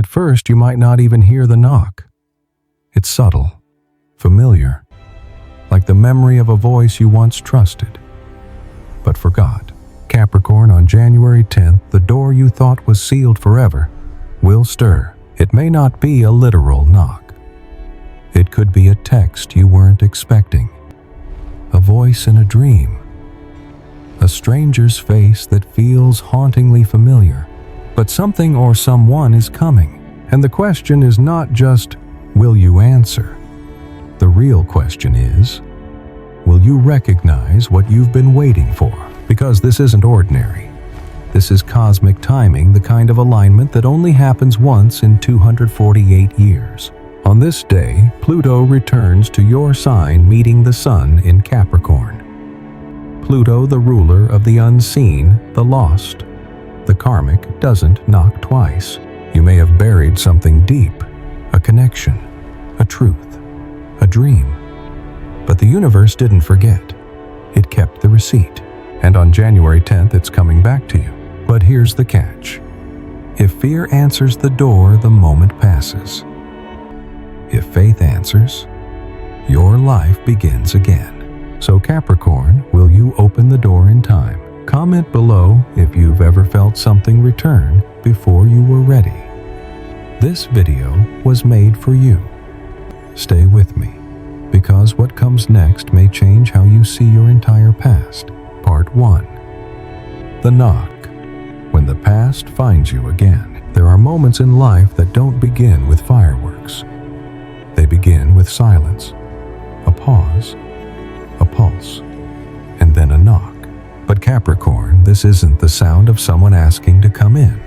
At first, you might not even hear the knock. It's subtle, familiar, like the memory of a voice you once trusted, but forgot. Capricorn, on January 10th, the door you thought was sealed forever will stir. It may not be a literal knock. It could be a text you weren't expecting, a voice in a dream, a stranger's face that feels hauntingly familiar. But something or someone is coming, and the question is not just, will you answer? The real question is, will you recognize what you've been waiting for? Because this isn't ordinary. This is cosmic timing, the kind of alignment that only happens once in 248 years. On this day, Pluto returns to your sign, meeting the Sun in Capricorn. Pluto, the ruler of the unseen, the lost, the karmic, doesn't knock twice. You may have buried something deep, a connection, a truth, a dream. But the universe didn't forget. It kept the receipt. And on January 10th, it's coming back to you. But here's the catch. If fear answers the door, the moment passes. If faith answers, your life begins again. So Capricorn, will you open the door in time? Comment below if you've ever felt something return before you were ready. This video was made for you. Stay with me, because what comes next may change how you see your entire past. Part 1. The knock. When the past finds you again. There are moments in life that don't begin with fireworks. They begin with silence, a pause, a pulse, and then a knock. But Capricorn, this isn't the sound of someone asking to come in.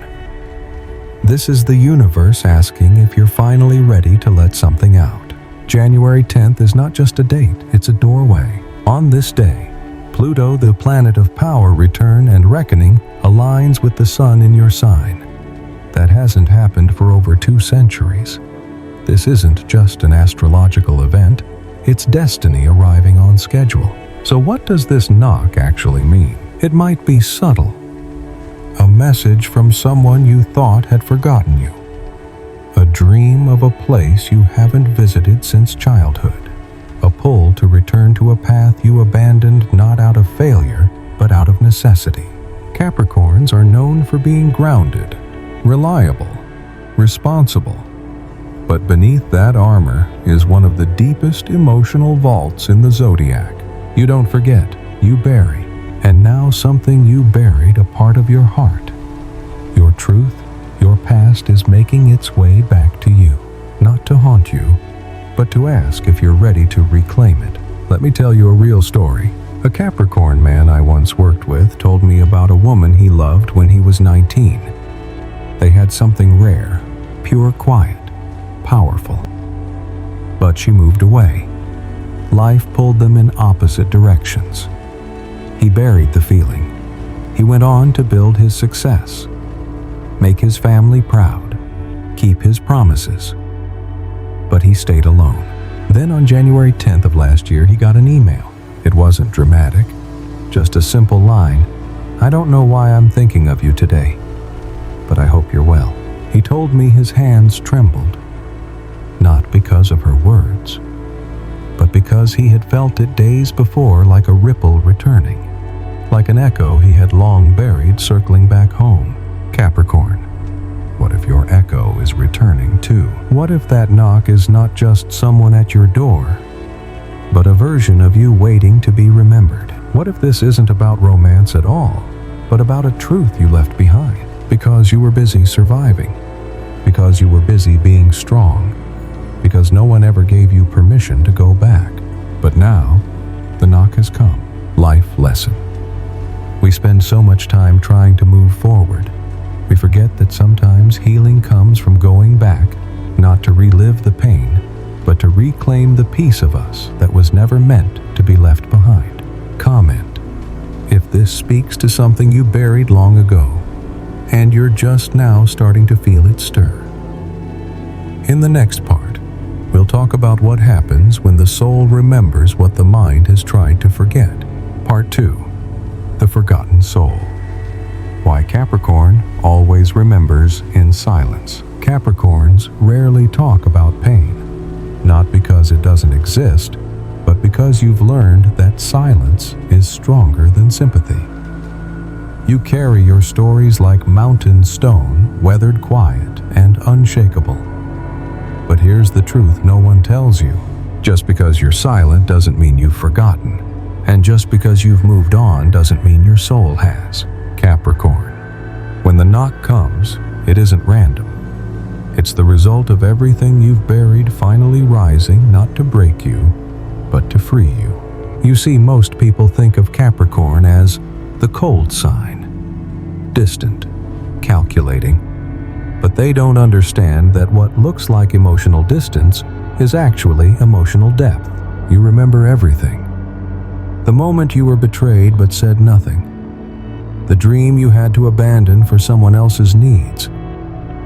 This is the universe asking if you're finally ready to let something out. January 10th is not just a date, it's a doorway. On this day, Pluto, the planet of power, return, and reckoning, aligns with the Sun in your sign. That hasn't happened for over 2 centuries. This isn't just an astrological event, it's destiny arriving on schedule. So what does this knock actually mean? It might be subtle. A message from someone you thought had forgotten you. A dream of a place you haven't visited since childhood. A pull to return to a path you abandoned not out of failure, but out of necessity. Capricorns are known for being grounded, reliable, responsible. But beneath that armor is one of the deepest emotional vaults in the zodiac. You don't forget, you bury. And now something you buried, a part of your heart. Your truth, your past is making its way back to you. Not to haunt you, but to ask if you're ready to reclaim it. Let me tell you a real story. A Capricorn man I once worked with told me about a woman he loved when he was 19. They had something rare, pure quiet, powerful. But she moved away. Life pulled them in opposite directions. He buried the feeling. He went on to build his success, make his family proud, keep his promises. But he stayed alone. Then on January 10th of last year, he got an email. It wasn't dramatic, just a simple line. I don't know why I'm thinking of you today, but I hope you're well. He told me his hands trembled, not because of her words, but because he had felt it days before, like a ripple returning, like an echo he had long buried circling back home. Capricorn, what if your echo is returning too? What if that knock is not just someone at your door, but a version of you waiting to be remembered? What if this isn't about romance at all, but about a truth you left behind? Because you were busy surviving, because you were busy being strong, because no one ever gave you permission to go back. But now, the knock has come. Life lesson. We spend so much time trying to move forward. We forget that sometimes healing comes from going back, not to relive the pain, but to reclaim the piece of us that was never meant to be left behind. Comment if this speaks to something you buried long ago, and you're just now starting to feel it stir. In the next part, we'll talk about what happens when the soul remembers what the mind has tried to forget. Part 2. The Forgotten Soul. Why Capricorn always remembers in silence. Capricorns rarely talk about pain, not because it doesn't exist, but because you've learned that silence is stronger than sympathy. You carry your stories like mountain stone, weathered quiet and unshakable. But here's the truth no one tells you. Just because you're silent doesn't mean you've forgotten. And just because you've moved on doesn't mean your soul has. Capricorn. When the knock comes, it isn't random. It's the result of everything you've buried finally rising, not to break you, but to free you. You see, most people think of Capricorn as the cold sign, distant, calculating. But they don't understand that what looks like emotional distance is actually emotional depth. You remember everything. The moment you were betrayed but said nothing. The dream you had to abandon for someone else's needs.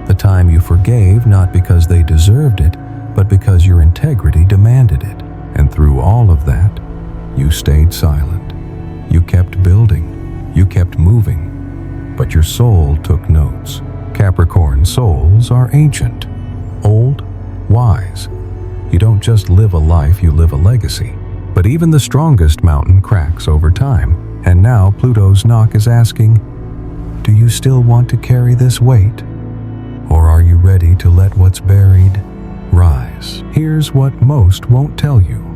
The time you forgave not because they deserved it, but because your integrity demanded it. And through all of that, you stayed silent. You kept building. You kept moving. But your soul took notes. Capricorn souls are ancient, old, wise. You don't just live a life, you live a legacy. But even the strongest mountain cracks over time. And now Pluto's knock is asking, do you still want to carry this weight? Or are you ready to let what's buried rise? Here's what most won't tell you.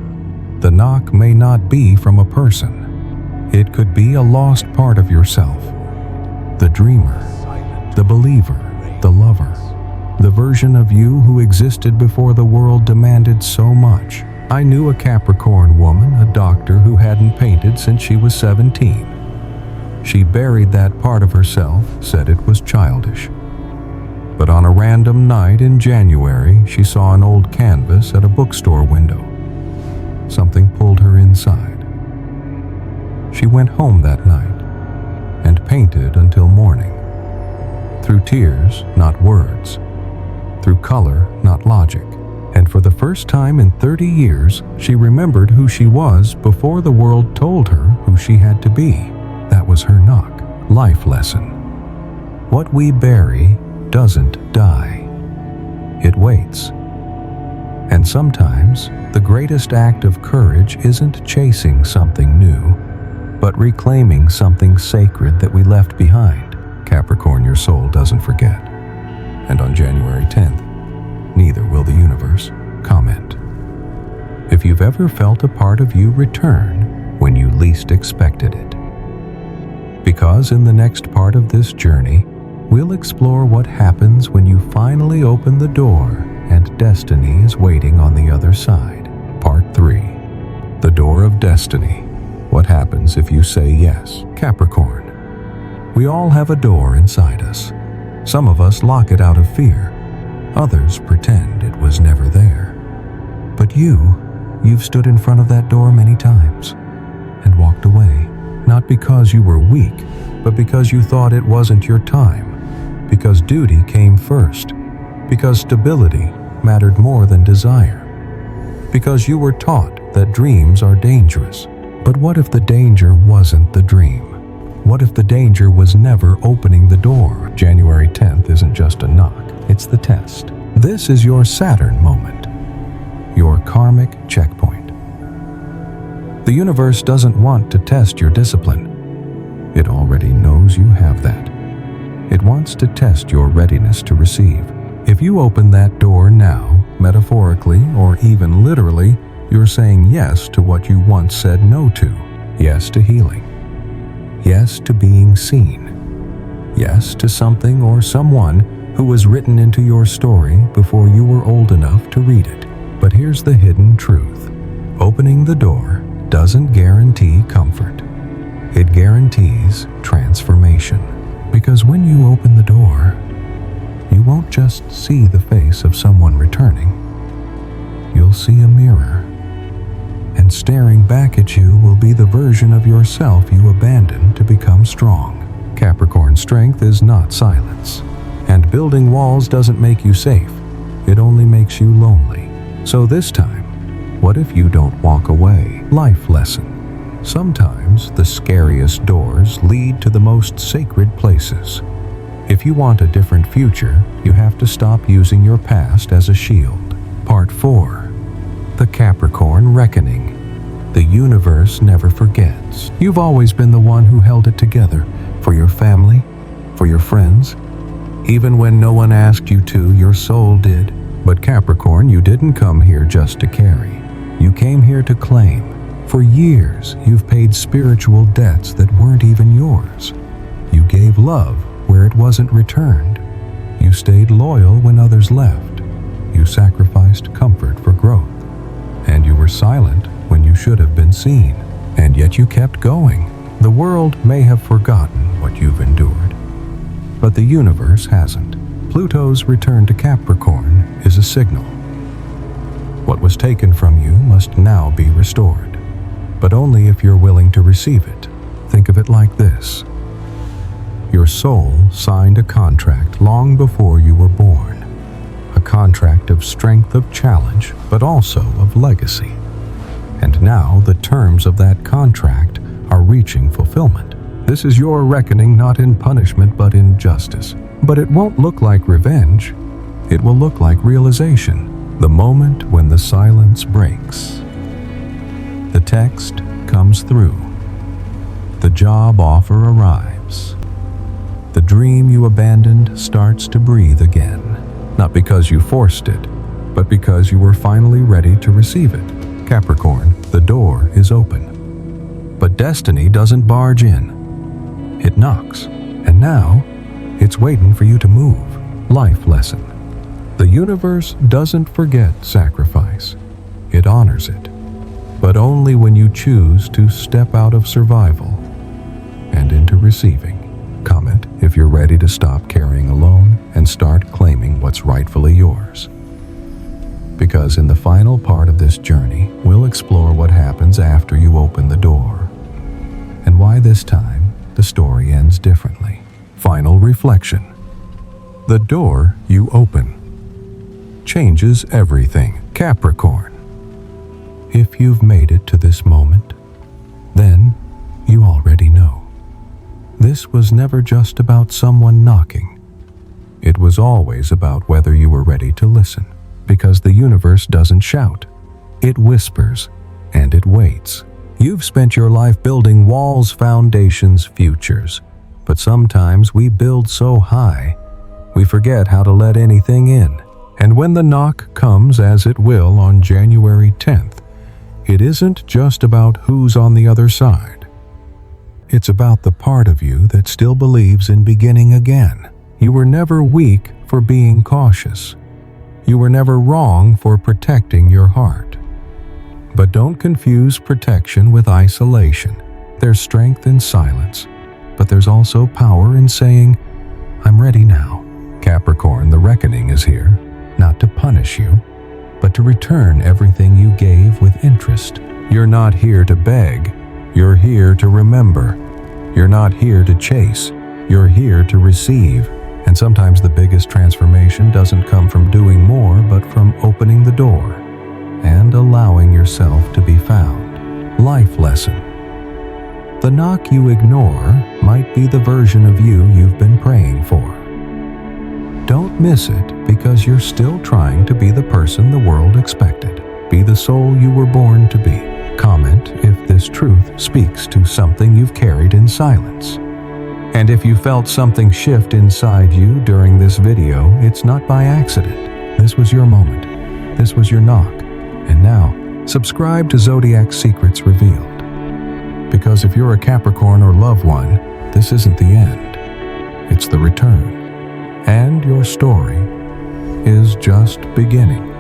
The knock may not be from a person. It could be a lost part of yourself. The dreamer, the believer, the lover, the version of you who existed before the world demanded so much. I knew a Capricorn woman, a doctor who hadn't painted since she was 17. She buried that part of herself, said it was childish. But on a random night in January, she saw an old canvas at a bookstore window. Something pulled her inside. She went home that night and painted until morning. Through tears, not words. Through color, not logic. And for the first time in 30 years, she remembered who she was before the world told her who she had to be. That was her knock. Life lesson. What we bury doesn't die. It waits. And sometimes, the greatest act of courage isn't chasing something new, but reclaiming something sacred that we left behind. Capricorn, your soul doesn't forget. And on January 10th, neither will the universe. Comment. If you've ever felt a part of you return when you least expected it. Because in the next part of this journey, we'll explore what happens when you finally open the door and destiny is waiting on the other side. Part 3. The Door of Destiny. What happens if you say yes? Capricorn. We all have a door inside us. Some of us lock it out of fear. Others pretend it was never there. But you've stood in front of that door many times and walked away. Not because you were weak, but because you thought it wasn't your time. Because duty came first. Because stability mattered more than desire. Because you were taught that dreams are dangerous. But what if the danger wasn't the dream? What if the danger was never opening the door? January 10th isn't just a knock, it's the test. This is your Saturn moment, your karmic checkpoint. The universe doesn't want to test your discipline. It already knows you have that. It wants to test your readiness to receive. If you open that door now, metaphorically or even literally, you're saying yes to what you once said no to. Yes to healing. Yes to being seen. Yes to something or someone who was written into your story before you were old enough to read it. But here's the hidden truth. Opening the door doesn't guarantee comfort. It guarantees transformation. Because when you open the door, you won't just see the face of someone returning. You'll see a mirror. And staring back at you will be the version of yourself you abandoned to become strong. Capricorn strength is not silence. And building walls doesn't make you safe. It only makes you lonely. So this time, what if you don't walk away? Life lesson. Sometimes the scariest doors lead to the most sacred places. If you want a different future, you have to stop using your past as a shield. Part 4. The Capricorn Reckoning. The universe never forgets. You've always been the one who held it together, for your family, for your friends. Even when no one asked you to, your soul did. But Capricorn, you didn't come here just to carry. You came here to claim. For years, you've paid spiritual debts that weren't even yours. You gave love where it wasn't returned. You stayed loyal when others left. You sacrificed comfort for growth. And you were silent when you should have been seen. And yet you kept going. The world may have forgotten what you've endured, but the universe hasn't. Pluto's return to Capricorn is a signal. What was taken from you must now be restored, but only if you're willing to receive it. Think of it like this. Your soul signed a contract long before you were born. A contract of strength, of challenge, but also of legacy. And now the terms of that contract are reaching fulfillment. This is your reckoning, not in punishment but in justice. But it won't look like revenge. It will look like realization, the moment when the silence breaks. The text comes through. The job offer arrives. The dream you abandoned starts to breathe again, not because you forced it, but because you were finally ready to receive it. Capricorn, the door is open. But destiny doesn't barge in. It knocks, and now it's waiting for you to move. Life lesson. The universe doesn't forget sacrifice. It honors it, but only when you choose to step out of survival and into receiving. Comment if you're ready to stop carrying alone and start claiming what's rightfully yours. Because in the final part of this journey, we'll explore what happens after you open the door, and why this time the story ends differently. Final reflection. The door you open changes everything. Capricorn. If you've made it to this moment, then you already know. This was never just about someone knocking. It was always about whether you were ready to listen. Because the universe doesn't shout. It whispers, and it waits. You've spent your life building walls, foundations, futures. But sometimes we build so high, we forget how to let anything in. And when the knock comes, as it will on January 10th, it isn't just about who's on the other side. It's about the part of you that still believes in beginning again. You were never weak for being cautious. You were never wrong for protecting your heart. But don't confuse protection with isolation. There's strength in silence, but there's also power in saying, I'm ready now. Capricorn, the reckoning is here, not to punish you, but to return everything you gave with interest. You're not here to beg. You're here to remember. You're not here to chase. You're here to receive. And sometimes the biggest transformation doesn't come from doing more, but from opening the door and allowing yourself to be found. Life lesson. The knock you ignore might be the version of you you've been praying for. Don't miss it because you're still trying to be the person the world expected. Be the soul you were born to be. Comment if this truth speaks to something you've carried in silence. And if you felt something shift inside you during this video, it's not by accident. This was your moment. This was your knock. And now, subscribe to Zodiac Secrets Revealed. Because if you're a Capricorn or loved one, this isn't the end. It's the return. And your story is just beginning.